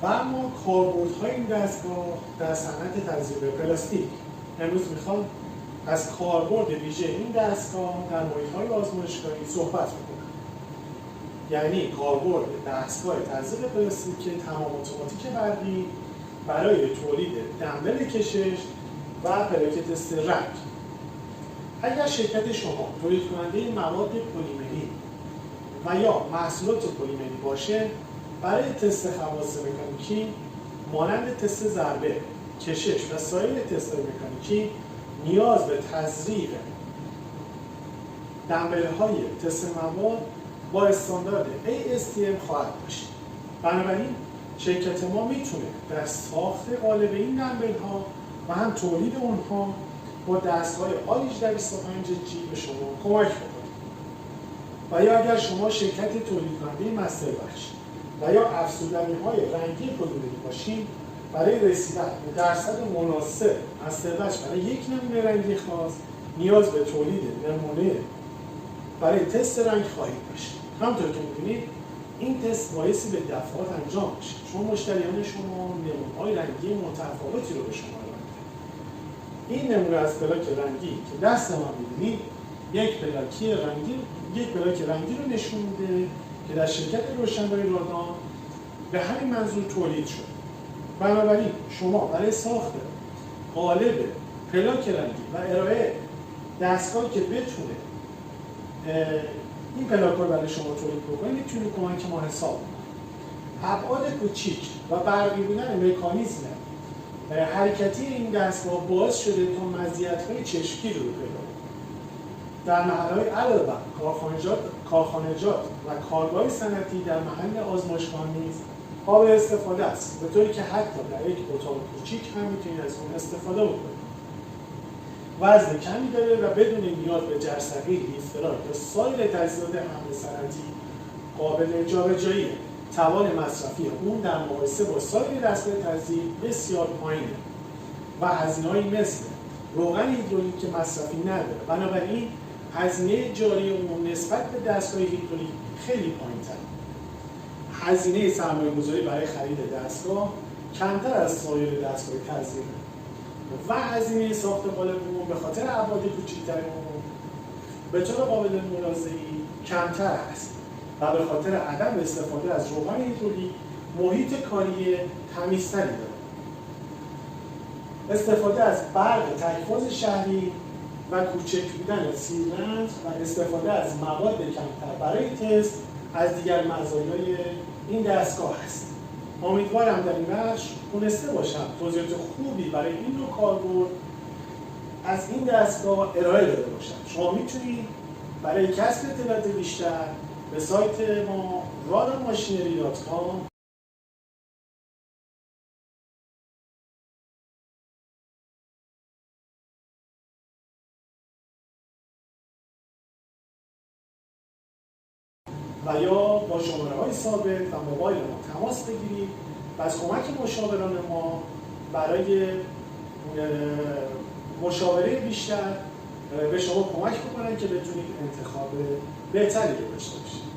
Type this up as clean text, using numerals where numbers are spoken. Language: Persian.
و اما کاربردهای این دستگاه در صنعت تزریق پلاستیک. امروز میخوام از کاربرد ویژه این دستگاه در محیط‌های آزمایشگاهی صحبت میکنم. یعنی کاربرد دستگاه تزریق پلاستیک تمام اتوماتیک برقی برای تولید دمبل کشش و پلاک تست رنگ. اگر شرکت شما تولید کننده مواد پلیمری و یا محصولات پلیمری باشه، برای تست خواص مکانیکی مانند تست ضربه، کشش و سایر تست‌های مکانیکی نیاز به تزریق دمبل‌های تست مواد با استاندارد ASTM خواهد داشت. بنابراین شرکت ما میتونه در ساخت قالب این دمبل‌ها و هم تولید اونها با دستگاه آل1825G به شما کمک بکنه. و یا اگر شما شرکت تولید کننده مستر بچ و یا افزودنی‌های رنگی پلیمری باشید، برای رسیدن به درصد مناسب مستر بچ برای یک نمونه رنگی خاص نیاز به تولید نمونه برای تست رنگ خواهید داشت. همونطور که می‌بینید این تست بایستی به دفعات انجام میشه، چون مشتریان شما نمونه‌های رنگی متفاوتی رو به شما دادن. این نمونه از پلاک رنگی که دست ما می‌بینید یک پلاک رنگی رو نشون میده که در شرکت روشن‌داری رادان به همین منظور تولید شد. بنابراین شما برای ساخت قالب پلاک رنگی و ارائه دستگاهی که بتونه این پلاک رو برای شما تولید بکنه میتونید کمک ما حساب کنید. ابعاد کوچیک و برقی بودن مکانیزم حرکتی این دستگاه باعث شده تا مزیت‌های چشمگیری رو پیدا کنه. در محل‌های علاوه کارخانجات و کارگاه صنعتی در محل آزمایشگاه نیز قابل استفاده است، به طوری که حتی در یک اتاق کوچیک هم میتونید از اون استفاده بکنید. وزن کمی داره و بدون نیاز به جرثقیل، لیفتراک یا سایر تجهیزات حمل صنعتی قابل جابجاییه. توان مصرفی اون در مقایسه با سایر دستگاه تزریق بسیار پایینه و هزینه‌هایی مثل روغن هیدرولیک که مصرفی نداره. بنابراین هزینه جاری اون نسبت به دستگاه هیدرولیک خیلی پایین‌تره. هزینه سرمایه‌گذاری برای خرید دستگاه کمتر از سایر دستگاه تزریق و هزینه ساخت قالب اون به خاطر ابعاد کوچکتر اون به طور قابل ملاحظه‌ای کمتر است و به خاطر عدم استفاده از روغن هیدرولیک محیط کاری تمیزتری داره. استفاده از برق تک‌فاز شهری و کوچک بودن سیلند و استفاده از مواد کمتر برای تست از دیگر مزایای این دستگاه است. امیدوارم در این بخش تونسته باشم توضیحات خوبی برای این نوع کاربرد از این دستگاه ارائه داده باشم. شما میتونید برای کسب اطلاعات بیشتر به سایت ما radonmachinery.com و یا با شماره‌های ثابت و موبایل ما تماس بگیرید و از کمک مشاوران ما برای مشاوره بیشتر به شما کمک بکنن که بتونید انتخاب بهتری داشته باشید.